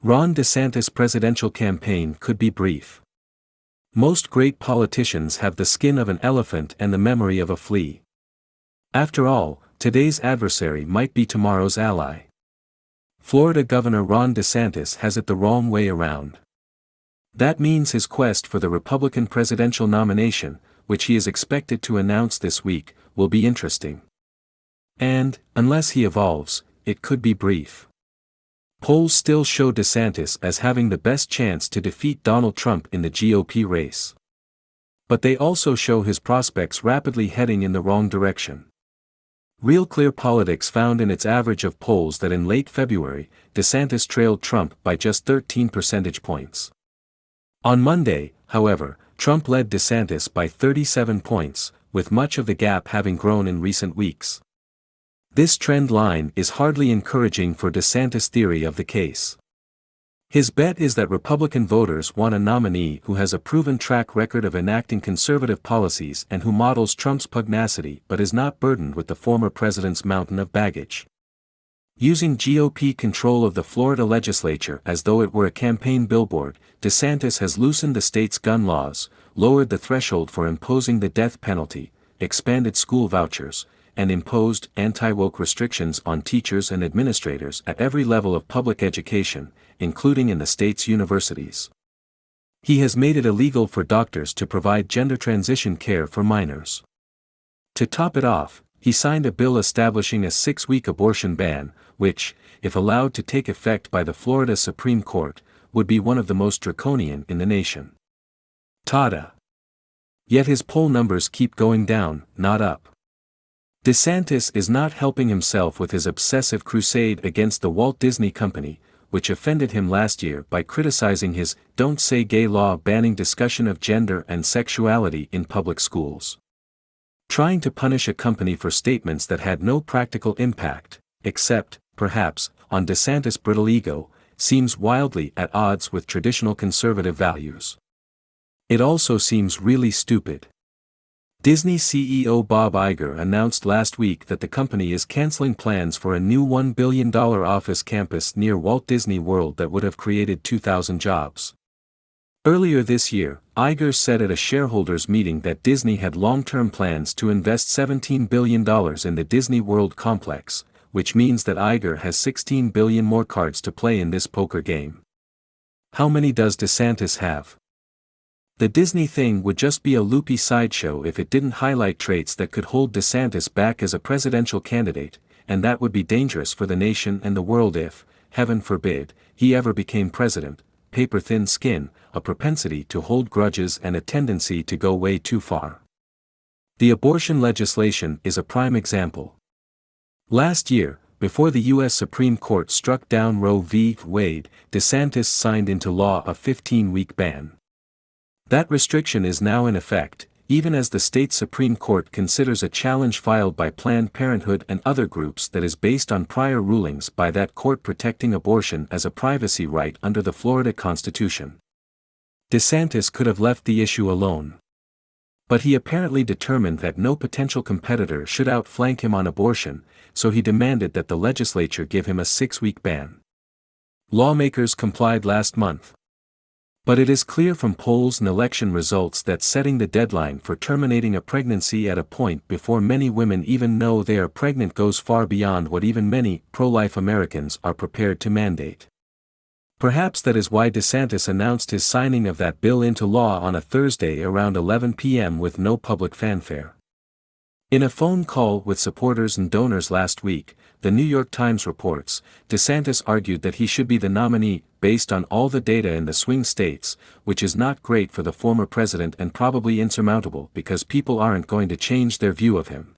Ron DeSantis' presidential campaign could be brief. Most great politicians have the skin of an elephant and the memory of a flea. After all, today's adversary might be tomorrow's ally. Florida Governor Ron DeSantis has it the wrong way around. That means his quest for the Republican presidential nomination, which he is expected to announce this week, will be interesting. And, unless he evolves, it could be brief. Polls still show DeSantis as having the best chance to defeat Donald Trump in the GOP race. But they also show his prospects rapidly heading in the wrong direction. Real Clear Politics found in its average of polls that in late February, DeSantis trailed Trump by just 13 percentage points. On Monday, however, Trump led DeSantis by 37 points, with much of the gap having grown in recent weeks. This trend line is hardly encouraging for DeSantis' theory of the case. His bet is that Republican voters want a nominee who has a proven track record of enacting conservative policies and who models Trump's pugnacity but is not burdened with the former president's mountain of baggage. Using GOP control of the Florida legislature as though it were a campaign billboard, DeSantis has loosened the state's gun laws, lowered the threshold for imposing the death penalty, expanded school vouchers, and imposed anti-woke restrictions on teachers and administrators at every level of public education, including in the state's universities. He has made it illegal for doctors to provide gender transition care for minors. To top it off, he signed a bill establishing a 6-week abortion ban, which, if allowed to take effect by the Florida Supreme Court, would be one of the most draconian in the nation. Tada! Yet his poll numbers keep going down, not up. DeSantis is not helping himself with his obsessive crusade against the Walt Disney Company, which offended him last year by criticizing his "Don't Say Gay" law banning discussion of gender and sexuality in public schools. Trying to punish a company for statements that had no practical impact, except, perhaps, on DeSantis' brittle ego, seems wildly at odds with traditional conservative values. It also seems really stupid. Disney CEO Bob Iger announced last week that the company is canceling plans for a new $1 billion office campus near Walt Disney World that would have created 2,000 jobs. Earlier this year, Iger said at a shareholders' meeting that Disney had long-term plans to invest $17 billion in the Disney World complex, which means that Iger has 16 billion more cards to play in this poker game. How many does DeSantis have? The Disney thing would just be a loopy sideshow if it didn't highlight traits that could hold DeSantis back as a presidential candidate, and that would be dangerous for the nation and the world if, heaven forbid, he ever became president: paper-thin skin, a propensity to hold grudges and a tendency to go way too far. The abortion legislation is a prime example. Last year, before the U.S. Supreme Court struck down Roe v. Wade, DeSantis signed into law a 15-week ban. That restriction is now in effect, even as the state Supreme Court considers a challenge filed by Planned Parenthood and other groups that is based on prior rulings by that court protecting abortion as a privacy right under the Florida Constitution. DeSantis could have left the issue alone. But he apparently determined that no potential competitor should outflank him on abortion, so he demanded that the legislature give him a 6-week ban. Lawmakers complied last month. But it is clear from polls and election results that setting the deadline for terminating a pregnancy at a point before many women even know they are pregnant goes far beyond what even many pro-life Americans are prepared to mandate. Perhaps that is why DeSantis announced his signing of that bill into law on a Thursday around 11 p.m. with no public fanfare. In a phone call with supporters and donors last week, the New York Times reports, DeSantis argued that he should be the nominee based on all the data in the swing states, which is not great for the former president and probably insurmountable because people aren't going to change their view of him.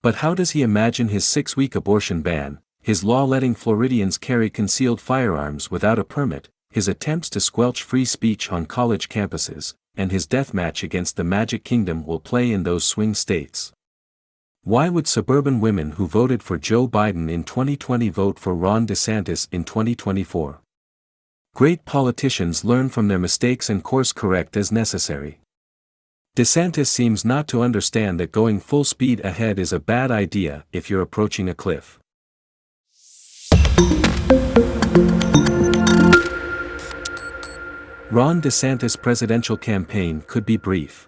But how does he imagine his 6-week abortion ban, his law letting Floridians carry concealed firearms without a permit, his attempts to squelch free speech on college campuses, and his deathmatch against the Magic Kingdom will play in those swing states? Why would suburban women who voted for Joe Biden in 2020 vote for Ron DeSantis in 2024? Great politicians learn from their mistakes and course correct as necessary. DeSantis seems not to understand that going full speed ahead is a bad idea if you're approaching a cliff. Ron DeSantis' presidential campaign could be brief.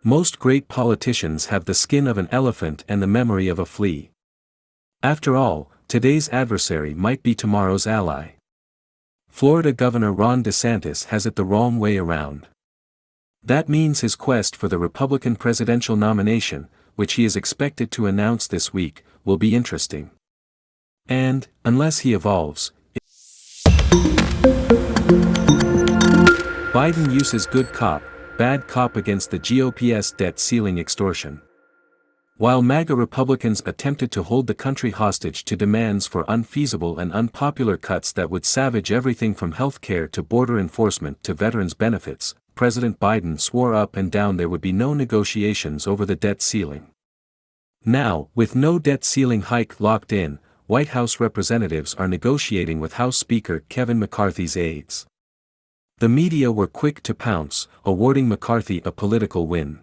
Most great politicians have the skin of an elephant and the memory of a flea. After all, today's adversary might be tomorrow's ally. Florida Governor Ron DeSantis has it the wrong way around. That means his quest for the Republican presidential nomination, which he is expected to announce this week, will be interesting. And, unless he evolves, Biden uses good cop, bad cop against the GOP's debt ceiling extortion. While MAGA Republicans attempted to hold the country hostage to demands for unfeasible and unpopular cuts that would savage everything from health care to border enforcement to veterans' benefits, President Biden swore up and down there would be no negotiations over the debt ceiling. Now, with no debt ceiling hike locked in, White House representatives are negotiating with House Speaker Kevin McCarthy's aides. The media were quick to pounce, awarding McCarthy a political win.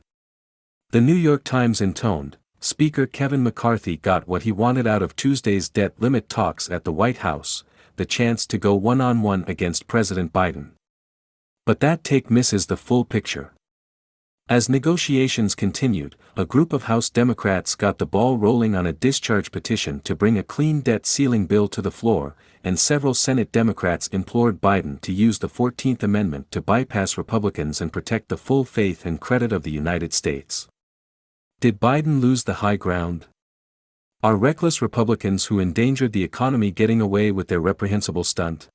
The New York Times intoned, Speaker Kevin McCarthy got what he wanted out of Tuesday's debt limit talks at the White House, the chance to go one-on-one against President Biden. But that take misses the full picture. As negotiations continued, a group of House Democrats got the ball rolling on a discharge petition to bring a clean debt ceiling bill to the floor, and several Senate Democrats implored Biden to use the 14th Amendment to bypass Republicans and protect the full faith and credit of the United States. Did Biden lose the high ground? Are reckless Republicans who endangered the economy getting away with their reprehensible stunt?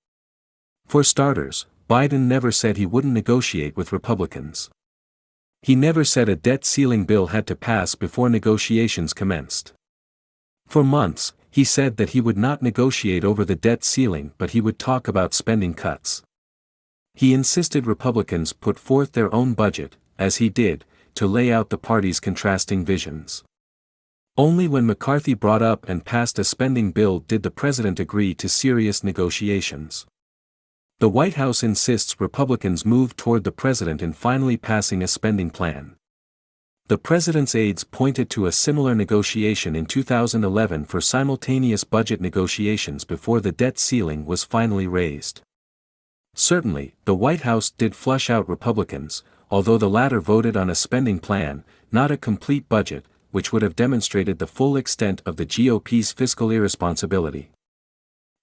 For starters, Biden never said he wouldn't negotiate with Republicans. He never said a debt ceiling bill had to pass before negotiations commenced. For months, he said that he would not negotiate over the debt ceiling but he would talk about spending cuts. He insisted Republicans put forth their own budget, as he did, to lay out the party's contrasting visions. Only when McCarthy brought up and passed a spending bill did the president agree to serious negotiations. The White House insists Republicans move toward the president in finally passing a spending plan. The president's aides pointed to a similar negotiation in 2011 for simultaneous budget negotiations before the debt ceiling was finally raised. Certainly, the White House did flush out Republicans, although the latter voted on a spending plan, not a complete budget, which would have demonstrated the full extent of the GOP's fiscal irresponsibility.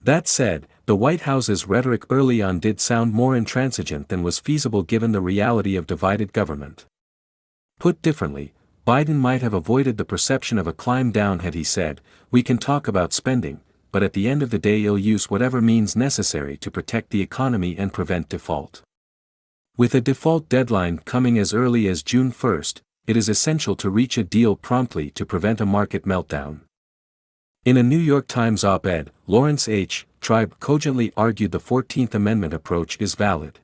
That said, the White House's rhetoric early on did sound more intransigent than was feasible given the reality of divided government. Put differently, Biden might have avoided the perception of a climb down had he said, "We can talk about spending, but at the end of the day you'll use whatever means necessary to protect the economy and prevent default." With a default deadline coming as early as June 1, it is essential to reach a deal promptly to prevent a market meltdown. In a New York Times op-ed, Lawrence H. Tribe cogently argued the 14th Amendment approach is valid.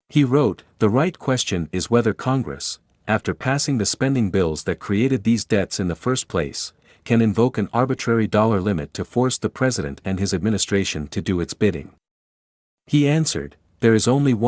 He wrote, "The right question is whether Congress, after passing the spending bills that created these debts in the first place, can invoke an arbitrary dollar limit to force the president and his administration to do its bidding." He answered, "There is only one